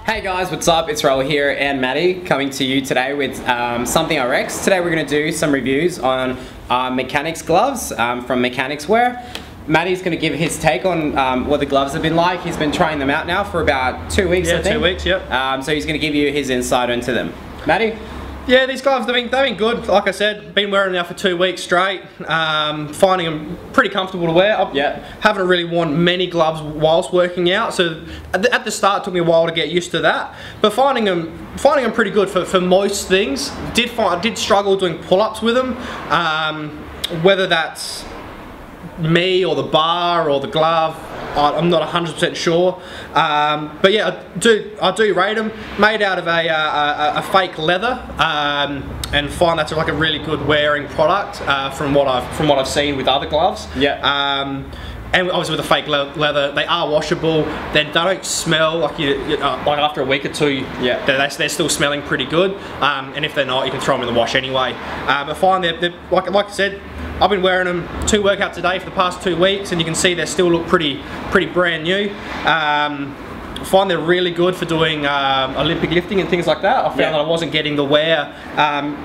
Hey guys, what's up? It's Raul here and Maddie coming to you today with something RX. Today we're going to do some reviews on Mechanix Gloves from Mechanix Wear. Maddie's going to give his take on what the gloves have been like. He's been trying them out now for about 2 weeks, I think. 2 weeks, yep. So he's going to give you his insight into them. Maddie? Yeah, these gloves, they've been good. Like I said, been wearing them now for 2 weeks straight. Finding them pretty comfortable to wear. I haven't really worn many gloves whilst working out, so at the start it took me a while to get used to that. But finding them pretty good for most things. Did struggle doing pull-ups with them. Whether that's me or the bar or the glove, I'm not 100% sure, but yeah, I do rate them. Made out of a fake leather, and find that's like a really good wearing product from what I've seen with other gloves. Yeah. And obviously with the fake leather, they are washable. They don't smell like like after a week or two. Yeah. They're still smelling pretty good. And if they're not, you can throw them in the wash anyway. But fine, they're like I said, I've been wearing them 2 workouts a day for the past 2 weeks, and you can see they still look pretty brand new. I find they're really good for doing Olympic lifting and things like that. I found that I wasn't getting the wear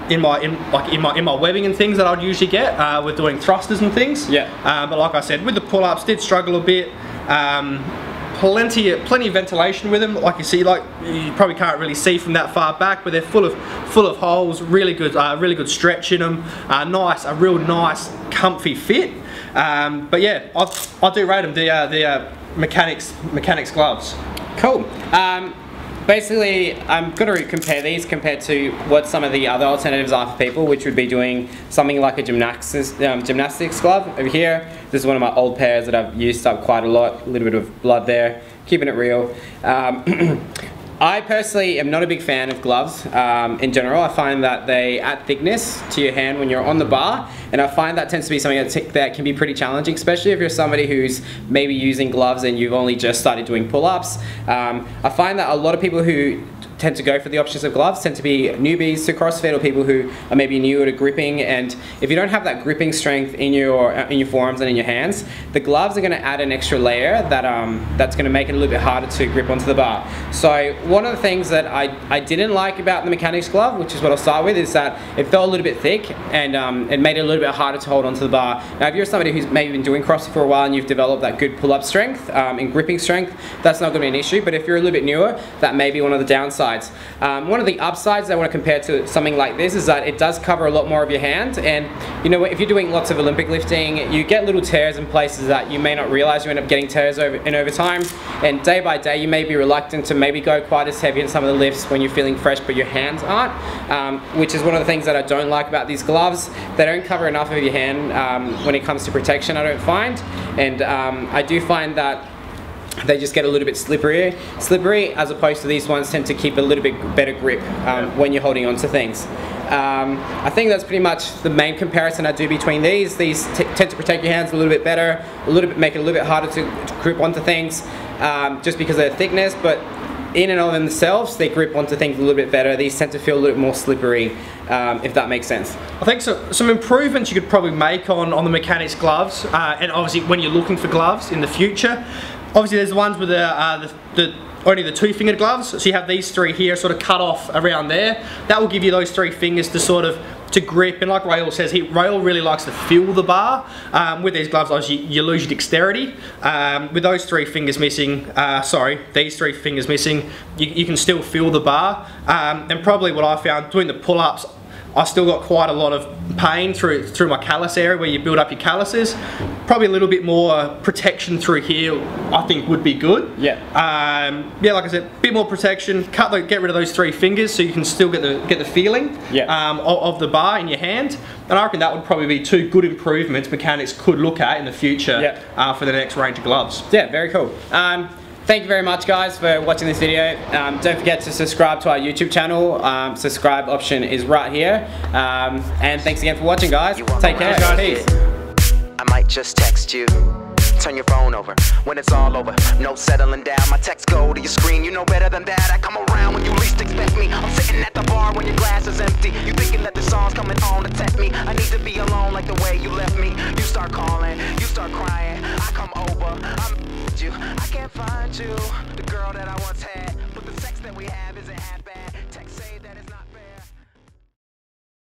in my webbing and things that I'd usually get with doing thrusters and things. Yeah. But like I said, with the pull-ups, did struggle a bit. Plenty of ventilation with them. Like you see, like you probably can't really see from that far back, but they're full of holes. Really good stretch in them. A real nice, comfy fit. But yeah, I do rate them. The Mechanix gloves. Cool. Basically, I'm going to compare these compared to what some of the other alternatives are for people, which would be doing something like a gymnastics glove over here. This is one of my old pairs that I've used up quite a lot. A little bit of blood there, keeping it real. I personally am not a big fan of gloves in general. I find that they add thickness to your hand when you're on the bar, and I find that tends to be something that can be pretty challenging, especially if you're somebody who's maybe using gloves and you've only just started doing pull-ups. I find that a lot of people who tend to go for the options of gloves tend to be newbies to CrossFit, or people who are maybe new to gripping, and if you don't have that gripping strength in your forearms and in your hands, the gloves are going to add an extra layer that's going to make it a little bit harder to grip onto the bar. So one of the things that I didn't like about the Mechanix glove, which is what I'll start with, is that it felt a little bit thick, and it made it a little bit harder to hold onto the bar. Now if you're somebody who's maybe been doing CrossFit for a while and you've developed that good pull-up strength and gripping strength, that's not going to be an issue, but if you're a little bit newer, that may be one of the downsides. One of the upsides I want to compare to something like this is that it does cover a lot more of your hand, and you know, if you're doing lots of Olympic lifting, you get little tears in places that you may not realize. You end up getting tears over time, and day by day you may be reluctant to maybe go quite as heavy in some of the lifts when you're feeling fresh but your hands aren't, which is one of the things that I don't like about these gloves. They don't cover enough of your hand when it comes to protection, I don't find, and I do find that they just get a little bit slippery, as opposed to these ones tend to keep a little bit better grip when you're holding on to things. I think that's pretty much the main comparison I do between these. These tend to protect your hands a little bit better, make it a little bit harder to grip onto things just because of their thickness, but in and of themselves, they grip onto things a little bit better. These tend to feel a little bit more slippery, if that makes sense. I think some improvements you could probably make on the Mechanix gloves, and obviously when you're looking for gloves in the future, obviously there's the ones with only the 2-fingered gloves, so you have these 3 here sort of cut off around there. That will give you those 3 fingers to grip, and like Raul says, Raul really likes to feel the bar. With these gloves, obviously you lose your dexterity. With those 3 fingers missing, these 3 fingers missing, you can still feel the bar. And probably what I found doing the pull-ups, I still got quite a lot of pain through my callus area where you build up your calluses. Probably a little bit more protection through here, I think, would be good. Yeah. Yeah, like I said, a bit more protection. Get rid of those 3 fingers so you can still get the feeling of the bar in your hand. And I reckon that would probably be 2 good improvements Mechanix could look at in the future for the next range of gloves. Yeah, very cool. Thank you very much, guys, for watching this video. Don't forget to subscribe to our YouTube channel. Subscribe option is right here. And thanks again for watching, guys. Take care. Peace. I might just text you. Turn your phone over when it's all over. No settling down. My texts go to your screen. You know better than that. I come around when you least expect me. I'm sitting at the bar when your glass is empty. You thinking that the song's coming on to tempt me. I need to be alone like the way you left me. You start calling, you start crying. I come over, I can't find you, the girl that I once had. Put the sex that we have isn't half bad. Text say that it's not